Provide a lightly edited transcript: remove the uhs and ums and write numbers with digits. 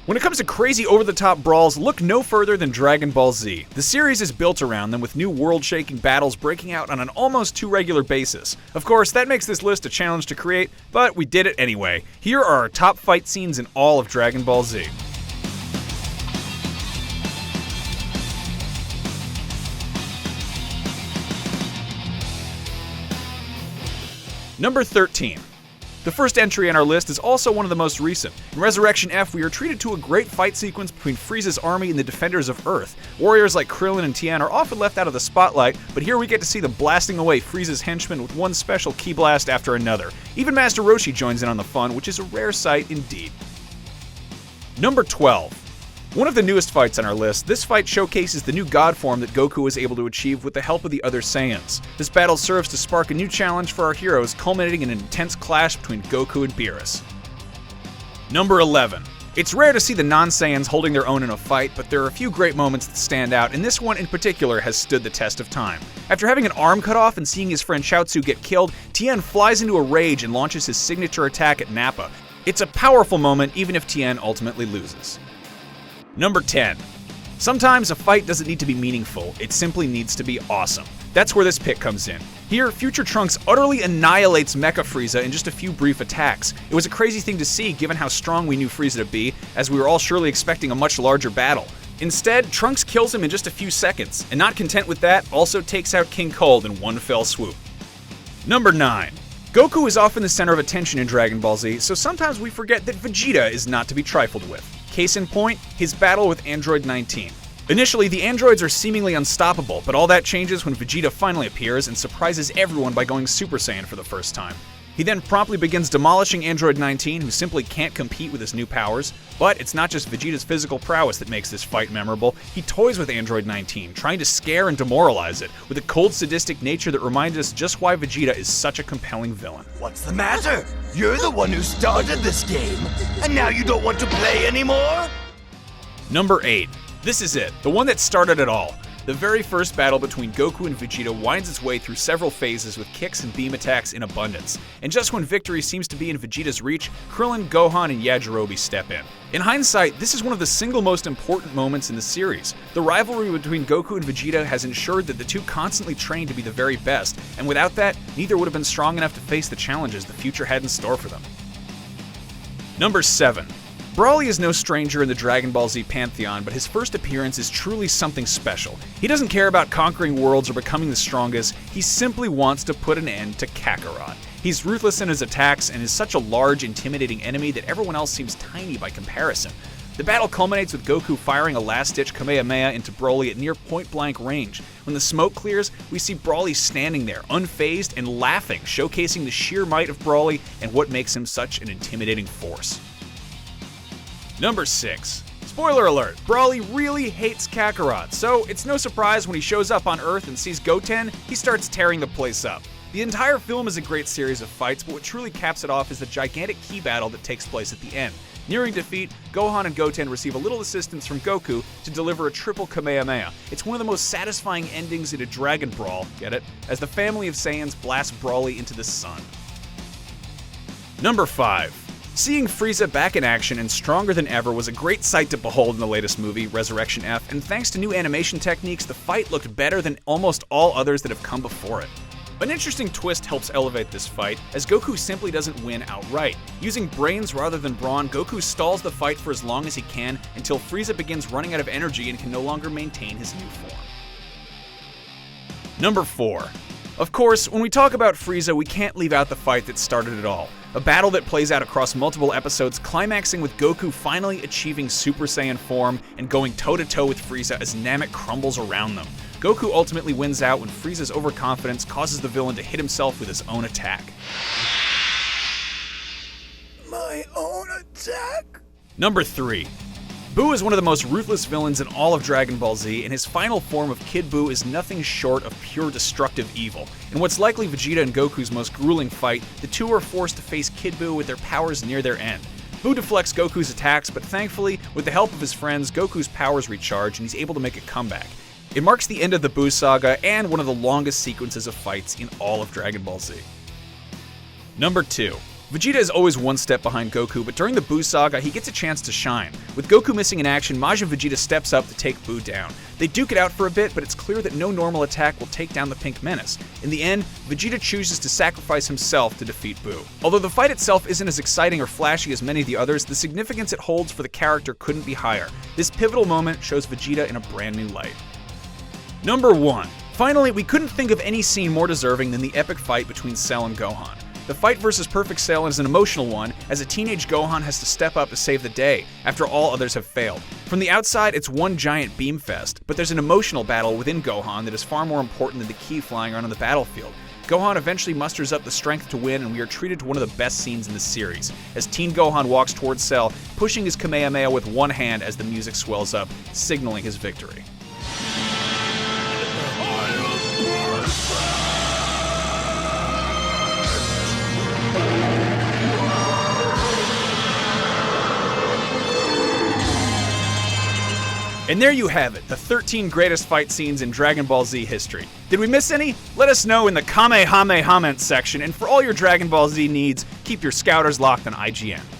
When it comes to crazy over-the-top brawls, look no further than Dragon Ball Z. The series is built around them with new world-shaking battles breaking out on an almost too regular basis. Of course, that makes this list a challenge to create, but we did it anyway. Here are our top fight scenes in all of Dragon Ball Z. Number 13. The first entry on our list is also one of the most recent. In Resurrection F, we are treated to a great fight sequence between Frieza's army and the Defenders of Earth. Warriors like Krillin and Tien are often left out of the spotlight, but here we get to see them blasting away Frieza's henchmen with one special ki blast after another. Even Master Roshi joins in on the fun, which is a rare sight indeed. Number 12. One of the newest fights on our list, this fight showcases the new god form that Goku was able to achieve with the help of the other Saiyans. This battle serves to spark a new challenge for our heroes, culminating in an intense clash between Goku and Beerus. Number 11. It's rare to see the non-Saiyans holding their own in a fight, but there are a few great moments that stand out, and this one in particular has stood the test of time. After having an arm cut off and seeing his friend Chaozu get killed, Tien flies into a rage and launches his signature attack at Nappa. It's a powerful moment, even if Tien ultimately loses. Number 10. Sometimes a fight doesn't need to be meaningful, it simply needs to be awesome. That's where this pick comes in. Here, Future Trunks utterly annihilates Mecha Frieza in just a few brief attacks. It was a crazy thing to see given how strong we knew Frieza to be, as we were all surely expecting a much larger battle. Instead, Trunks kills him in just a few seconds, and not content with that, also takes out King Cold in one fell swoop. Number 9. Goku is often the center of attention in Dragon Ball Z, so sometimes we forget that Vegeta is not to be trifled with. Case in point, his battle with Android 19. Initially, the androids are seemingly unstoppable, but all that changes when Vegeta finally appears and surprises everyone by going Super Saiyan for the first time. He then promptly begins demolishing Android 19, who simply can't compete with his new powers. But it's not just Vegeta's physical prowess that makes this fight memorable. He toys with Android 19, trying to scare and demoralize it, with a cold, sadistic nature that reminds us just why Vegeta is such a compelling villain. What's the matter? You're the one who started this game, and now you don't want to play anymore? Number 8. This is it, the one that started it all. The very first battle between Goku and Vegeta winds its way through several phases with kicks and beam attacks in abundance. And just when victory seems to be in Vegeta's reach, Krillin, Gohan, and Yajirobe step in. In hindsight, this is one of the single most important moments in the series. The rivalry between Goku and Vegeta has ensured that the two constantly train to be the very best, and without that, neither would have been strong enough to face the challenges the future had in store for them. Number 7. Broly is no stranger in the Dragon Ball Z pantheon, but his first appearance is truly something special. He doesn't care about conquering worlds or becoming the strongest, he simply wants to put an end to Kakarot. He's ruthless in his attacks and is such a large, intimidating enemy that everyone else seems tiny by comparison. The battle culminates with Goku firing a last-ditch Kamehameha into Broly at near point-blank range. When the smoke clears, we see Broly standing there, unfazed and laughing, showcasing the sheer might of Broly and what makes him such an intimidating force. Number 6. Spoiler alert, Broly really hates Kakarot, so it's no surprise when he shows up on Earth and sees Goten, he starts tearing the place up. The entire film is a great series of fights, but what truly caps it off is the gigantic ki battle that takes place at the end. Nearing defeat, Gohan and Goten receive a little assistance from Goku to deliver a triple Kamehameha. It's one of the most satisfying endings in a Dragon Brawl, get it? As the family of Saiyans blast Broly into the sun. Number 5. Seeing Frieza back in action and stronger than ever was a great sight to behold in the latest movie, Resurrection F, and thanks to new animation techniques, the fight looked better than almost all others that have come before it. An interesting twist helps elevate this fight, as Goku simply doesn't win outright. Using brains rather than brawn, Goku stalls the fight for as long as he can until Frieza begins running out of energy and can no longer maintain his new form. Number 4. Of course, when we talk about Frieza, we can't leave out the fight that started it all. A battle that plays out across multiple episodes, climaxing with Goku finally achieving Super Saiyan form and going toe-to-toe with Frieza as Namek crumbles around them. Goku ultimately wins out when Frieza's overconfidence causes the villain to hit himself with his own attack. My own attack? Number 3. Buu is one of the most ruthless villains in all of Dragon Ball Z, and his final form of Kid Buu is nothing short of pure destructive evil. In what's likely Vegeta and Goku's most grueling fight, the two are forced to face Kid Buu with their powers near their end. Buu deflects Goku's attacks, but thankfully, with the help of his friends, Goku's powers recharge and he's able to make a comeback. It marks the end of the Buu saga and one of the longest sequences of fights in all of Dragon Ball Z. Number 2. Vegeta is always one step behind Goku, but during the Buu saga, he gets a chance to shine. With Goku missing in action, Majin Vegeta steps up to take Buu down. They duke it out for a bit, but it's clear that no normal attack will take down the Pink Menace. In the end, Vegeta chooses to sacrifice himself to defeat Buu. Although the fight itself isn't as exciting or flashy as many of the others, the significance it holds for the character couldn't be higher. This pivotal moment shows Vegeta in a brand new light. Number 1. Finally, we couldn't think of any scene more deserving than the epic fight between Cell and Gohan. The fight versus Perfect Cell is an emotional one, as a teenage Gohan has to step up to save the day, after all others have failed. From the outside, it's one giant beam fest, but there's an emotional battle within Gohan that is far more important than the ki flying around on the battlefield. Gohan eventually musters up the strength to win, and we are treated to one of the best scenes in the series, as Teen Gohan walks towards Cell, pushing his Kamehameha with one hand as the music swells up, signaling his victory. And there you have it, the 13 greatest fight scenes in Dragon Ball Z history. Did we miss any? Let us know in the Kamehameha comment section, and for all your Dragon Ball Z needs, keep your scouters locked on IGN.